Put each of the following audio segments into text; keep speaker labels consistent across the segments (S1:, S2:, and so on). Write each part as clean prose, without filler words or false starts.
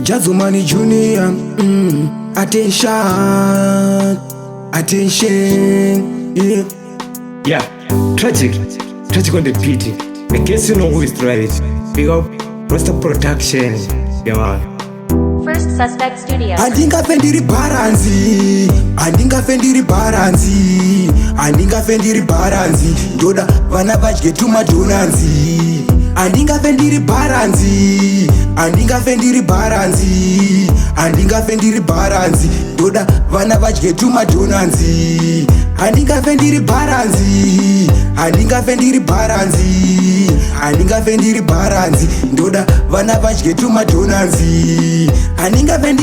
S1: Jadzoman Junior, attention, attention, yeah, Traggik on the beat. I guess you know who is right. Big up, roster production, yeah man.
S2: First Suspect Studio.
S1: Handingafe NdiriBharanzi, ndoda vana vadye tumadhonanzi. Handingafe NdiriBharanzi, ndoda vana vadye tumadhonanzi. Handingafe NdiriBharanzi, ndoda vana vadye tumadhonanzi. Handingafe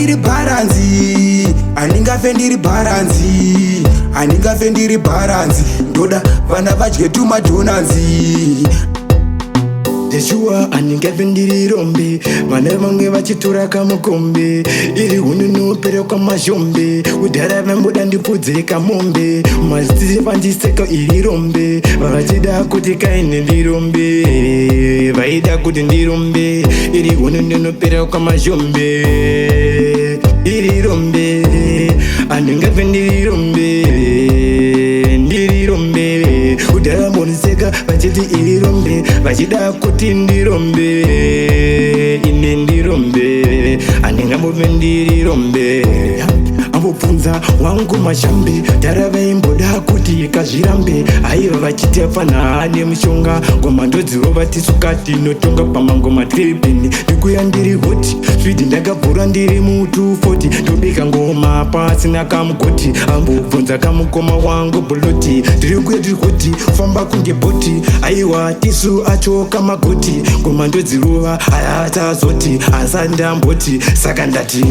S1: NdiriBharanzi, ndoda vana vadye tumadhonanzi. Deshua handingafe ndirirombe, vana vange vachitora kamukombe. Iri hununu pero kwa mazhombe, udhara vemboda ndipfudze kamombe. Mazitisi pandiseka iri rombe, vachida kuti kaine ndirombe, vaida kuti ndirombe. Iri hununu pero kwa mazhombe, iri rombe, handingafe ndirirombe, udhara mboniseka vachiti iri rombe, vachida kuti ndirombe, ine ndirombe, handingambove ndirirombe. Ambobvunza wangu mashambe, dhara vaimboda kuti kazvirambe. Aiva vachiti afana nemushonga, ngoma ndodzirova tisukati notonga pamangoma tripini. Ndikuya ndiri hoti, svidi ndakabvura ndiri mu240, ndobika ngoma pasina kamugoti. Ambobvunza kamukoma wangu buloti, ndirikuya ndiri hoti, famba kunge boti. Aiwa tisu acho kamagoti, ngoma ndodzirova ayatazoti, asandamboti. Saka ndati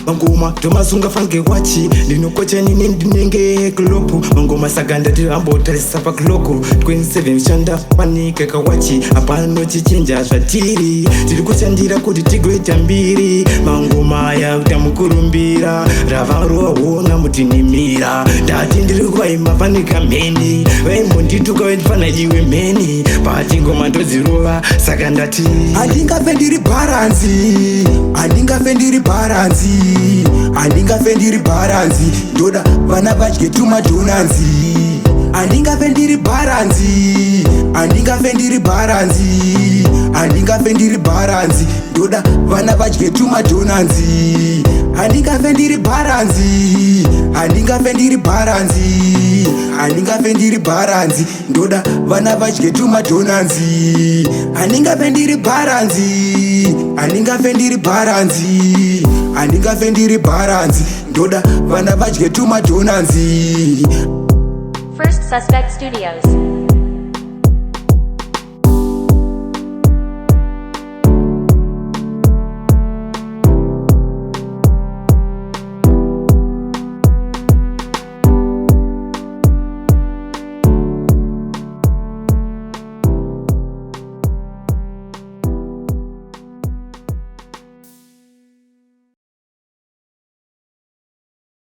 S1: mangoma tomasunga fange wachi, ndinokocha nini ndinenge klopu. Mangoma saka ndati ambotarisa pakloko 27 shanda panika kawachi. Apano chichinja zvatiri, tiri kushandira kuti tigoita mbiri. Mangoma yautamukurumbira, ravaroona mutinimira. Ndati ndiri kuvaima panika meni, vaimbondituka vaifana iwe meni. Pati ngoma ndodzirova, saka ndati handingafe NdiriBharanzi, ndoda vana vadye tumadhonanzi. Handingafe NdiriBharanzi, ndoda vana vadye tumadhonanzi. Handingafe NdiriBharanzi, ndoda vana vadye tumadhonanzi. Handingafe NdiriBharanzi, ndoda vana vadye tumadhonanzi.
S2: First Suspect Studios.